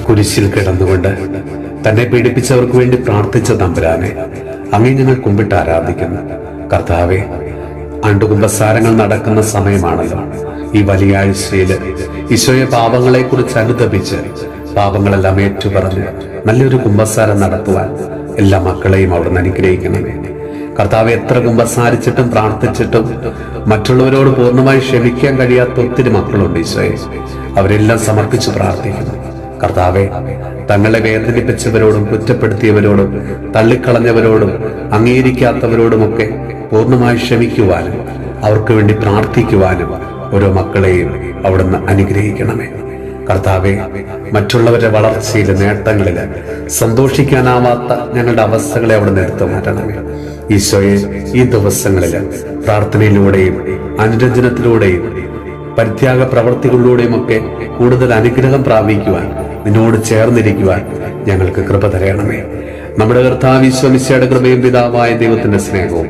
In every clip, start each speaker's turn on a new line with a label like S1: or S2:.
S1: കുരിശിൽ കിടന്നുകൊണ്ട് തന്നെ പീഡിപ്പിച്ചവർക്ക് വേണ്ടി പ്രാർത്ഥിച്ച തമ്പുരാനെ അങ്ങേ ഞങ്ങൾ കുമ്പിട്ട് ആരാധിക്കുന്നു. കർത്താവെ, അണ്ടുകുമ്പസാരങ്ങൾ നടക്കുന്ന സമയമാണല്ലോ. ഈ വലിയ ആഴ്ചയില് ഈശോയെ പാപങ്ങളെ കുറിച്ച് അനുതപിച്ച് പാപങ്ങളെല്ലാം ഏറ്റുപറഞ്ഞ് നല്ലൊരു കുമ്പസാരം നടത്തുവാൻ എല്ലാ മക്കളെയും അവിടുന്ന് അനുഗ്രഹിക്കണമേ. കർത്താവെ, എത്ര കുമ്പസാരിച്ചിട്ടും പ്രാർത്ഥിച്ചിട്ടും മറ്റുള്ളവരോട് പൂർണ്ണമായി ക്ഷമിക്കാൻ കഴിയാത്ത ഒത്തിരി മക്കളുണ്ട് ഈശോയെ. അവരെല്ലാം സമർപ്പിച്ച് പ്രാർത്ഥിക്കുന്നു. കർത്താവെ, തങ്ങളെ വേദനിപ്പിച്ചവരോടും കുറ്റപ്പെടുത്തിയവരോടും തള്ളിക്കളഞ്ഞവരോടും അംഗീകരിക്കാത്തവരോടുമൊക്കെ പൂർണ്ണമായി ക്ഷമിക്കുവാനും അവർക്ക് വേണ്ടി പ്രാർത്ഥിക്കുവാനും ഓരോ മക്കളെയും അവിടുന്ന് അനുഗ്രഹിക്കണമേ. കർത്താവെ, മറ്റുള്ളവരുടെ വളർച്ചയില് നേട്ടങ്ങളില് സന്തോഷിക്കാനാവാത്ത ഞങ്ങളുടെ അവസ്ഥകളെ അവിടുന്ന് എടുത്തു മാറ്റണമേ. ഈശോയെ, ഈ ദിവസങ്ങളില് പ്രാർത്ഥനയിലൂടെയും അനുരഞ്ജനത്തിലൂടെയും പരിത്യാഗ പ്രവർത്തികളിലൂടെയും ഒക്കെ കൂടുതൽ അനുഗ്രഹം പ്രാപിക്കുവാൻ, നിന്നോട് ചേർന്നിരിക്കുവാൻ ഞങ്ങൾക്ക് കൃപ തരണമേ. നമ്മുടെ കർത്താവ് ഈശോ മിശിഹായുടെ കൃപയും പിതാവായ ദൈവത്തിന്റെ സ്നേഹവും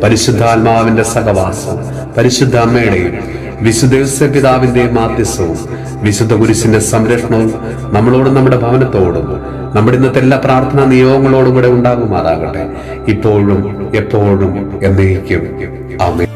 S1: പരിശുദ്ധാത്മാവിന്റെ സഹവാസവും പരിശുദ്ധ അമ്മയുടെയും വിശുദ്ധ യോസേപ്പ് പിതാവിന്റെയും മാധ്യസ്ഥവും വിശുദ്ധ കുരിശിന്റെ സംരക്ഷണവും നമ്മളോടും നമ്മുടെ ഭവനത്തോടും നമ്മുടെ ഇന്നത്തെ എല്ലാ പ്രാർത്ഥനാ നിയോഗങ്ങളോടും കൂടെ ഉണ്ടാകുമാറാകട്ടെ, ഇപ്പോഴും എപ്പോഴും എന്നേക്കും. ആമേൻ.